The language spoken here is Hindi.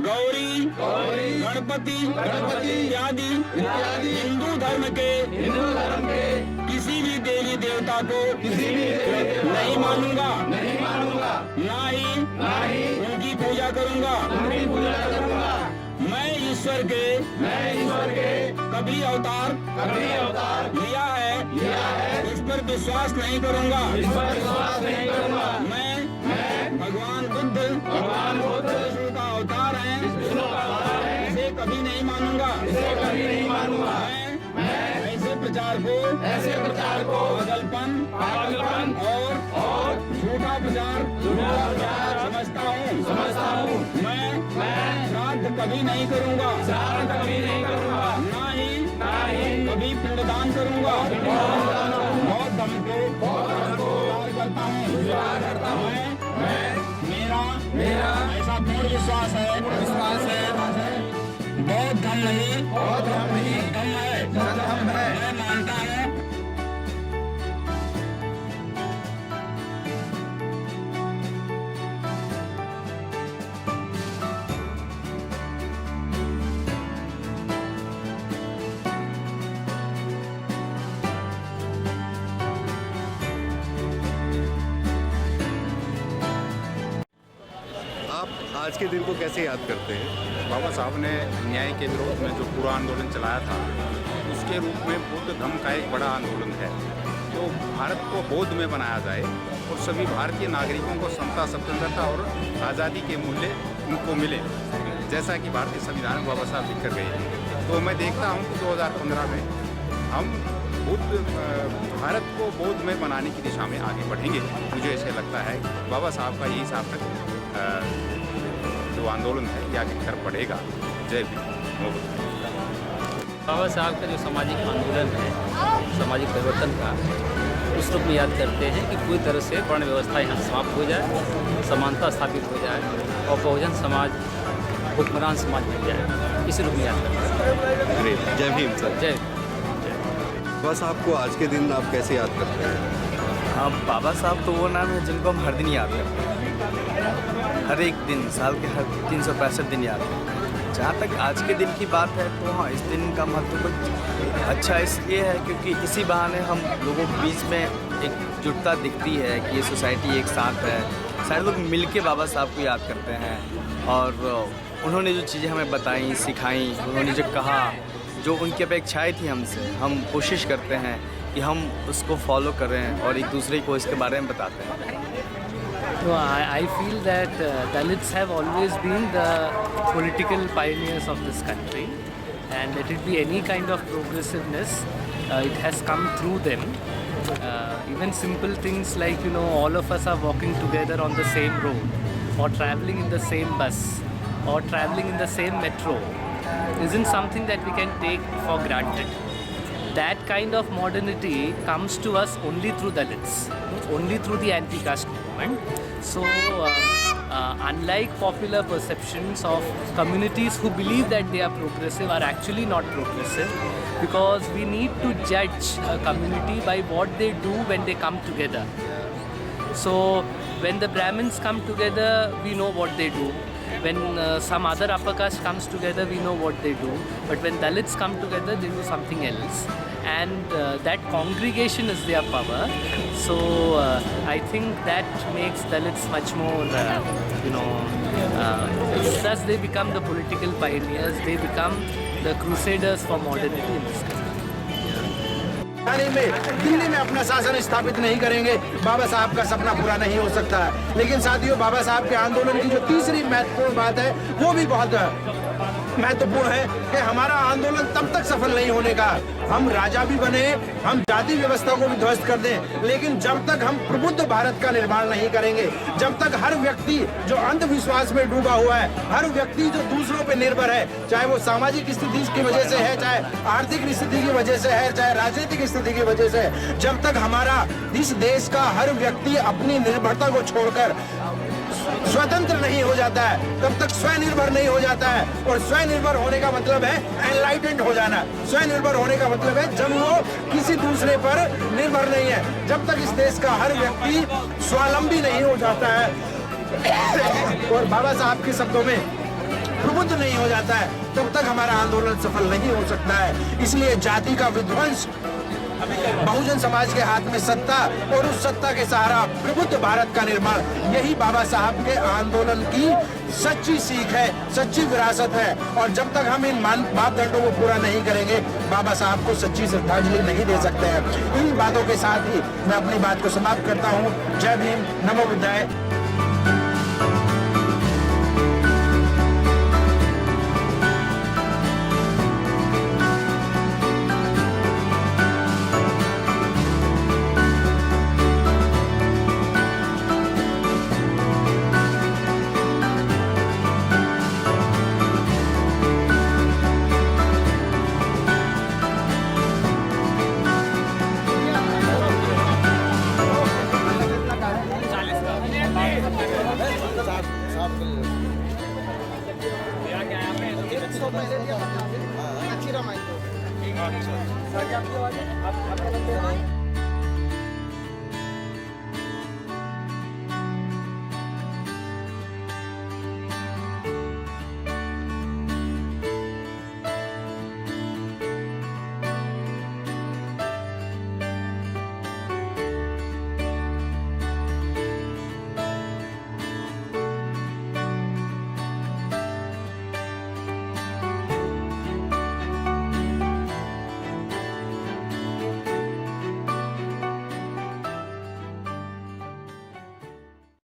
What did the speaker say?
गौरी गणपति इत्यादि हिंदू धर्म के किसी भी देवी देवता को नहीं मानूंगा, ना ही उनकी पूजा करूंगा। मैं ईश्वर के कभी अवतार लिया है, इस पर विश्वास नहीं करूंगा। मैं भगवान बुद्ध विष्णु का अवतार है, इसे कभी नहीं मानूंगा। मैं ऐसे प्रचार को पागलपन और झूठा प्रचार समझता हूँ। मैं श्राद्ध कभी नहीं करूंगा, ना ही कभी पिंडदान करूंगा। बहुत धर्म को स्वीकार करता हूँ। मेरा ऐसा पूर्ण विश्वास है बौद्ध धर्म नहीं धर्म है। मैं मानता हूँ आज के दिन को कैसे याद करते हैं? बाबा साहब ने न्याय के विरोध में जो पूरा आंदोलन चलाया था, उसके रूप में बुद्ध धर्म का एक बड़ा आंदोलन है। तो भारत को बौद्ध में बनाया जाए और सभी भारतीय नागरिकों को समता, स्वतंत्रता और आज़ादी के मूल्य उनको मिले, जैसा कि भारतीय संविधान में बाबा साहब लिख कर गए। तो मैं देखता हूँ कि 2015 में हम भारत को बौद्ध में बनाने की दिशा में आगे बढ़ेंगे। मुझे ऐसे लगता है बाबा साहब का यही सार्थक जो आंदोलन है ये आगे कर बढ़ेगा। जय भीम। बाबा साहब का जो सामाजिक आंदोलन है, सामाजिक परिवर्तन का, उस रूप में याद करते हैं कि पूरी तरह से वर्ण व्यवस्था यहाँ समाप्त हो जाए, समानता स्थापित हो जाए और बहुजन समाज हुक्मरान समाज बन जाए। इस रूप में याद करते हैं। जय भीम सर। जय। बस आपको आज के दिन आप कैसे याद करते हैं? अब बाबा साहब तो वो नाम है जिनको हम हर दिन याद करते हैं, हर एक दिन, साल के हर 365 दिन याद करते हैं। जहाँ तक आज के दिन की बात है तो हाँ, इस दिन का महत्व कुछ अच्छा इसलिए है क्योंकि इसी बहाने हम लोगों के बीच में एक जुटता दिखती है कि ये सोसाइटी एक साथ है। सारे लोग मिल के बाबा साहब को याद करते हैं और उन्होंने जो चीज़ें हमें बताई, सिखाई, उन्होंने जो कहा, जो उनकी अपेक्षाएँ थी हमसे, हम कोशिश करते हैं कि हम उसको फॉलो करें और एक दूसरे को इसके बारे में बताते हैं। So I feel that Dalits have always been the political pioneers of this country, and let it be any kind of progressiveness, it has come through them. Even simple things like, all of us are walking together on the same road, or traveling in the same bus, or traveling in the same metro, isn't something that we can take for granted. That kind of modernity comes to us only through Dalits, only through the anti-caste movement. So, unlike popular perceptions of communities who believe that they are progressive are actually not progressive, because we need to judge a community by what they do when they come together. So, when the Brahmins come together, we know what they do. When some other upper caste comes together, we know what they do. But when Dalits come together, they do something else. And that congregation is their power. So I think that makes Dalits much more, thus they become the political pioneers. They become the crusaders for modernity in this country. में दिल्ली में अपना शासन स्थापित नहीं करेंगे, बाबा साहब का सपना पूरा नहीं हो सकता है। लेकिन साथियों, बाबा साहब के आंदोलन की जो तीसरी महत्वपूर्ण बात है वो भी बहुत महत्वपूर्ण है कि हमारा आंदोलन तब तक सफल नहीं होने का, हम राजा भी बने, हम जाति व्यवस्था को भी ध्वस्त कर दें, लेकिन जब तक हम प्रबुद्ध भारत का निर्माण नहीं करेंगे, जब तक हर व्यक्ति जो अंधविश्वास में डूबा हुआ है, हर व्यक्ति जो दूसरों पे निर्भर है, चाहे वो सामाजिक स्थिति की वजह से है, चाहे आर्थिक स्थिति की वजह से है, चाहे राजनीतिक स्थिति की वजह से है, जब तक हमारा इस देश का हर व्यक्ति अपनी निर्भरता को छोड़कर स्वतंत्र नहीं हो जाता है, तब तक स्वनिर्भर नहीं हो जाता है। और स्वनिर्भर होने का मतलब है एनलाइटेंड हो जाना। स्वनिर्भर होने का मतलब है जब वो किसी दूसरे पर निर्भर नहीं है, जब तक इस देश का हर व्यक्ति स्वावलंबी नहीं हो जाता है। और बाबा साहब के शब्दों में प्रबुद्ध नहीं हो जाता है, तब तक हमारा आंदोलन सफल नहीं हो सकता है। इसलिए जाति का विध्वंस, बहुजन समाज के हाथ में सत्ता और उस सत्ता के सहारा प्रबुद्ध भारत का निर्माण, यही बाबा साहब के आंदोलन की सच्ची सीख है, सच्ची विरासत है। और जब तक हम इन मापदंडों को पूरा नहीं करेंगे, बाबा साहब को सच्ची श्रद्धांजलि नहीं दे सकते हैं। इन बातों के साथ ही मैं अपनी बात को समाप्त करता हूँ। जय भीम, नमो बुद्धाय। अच्छी रमाई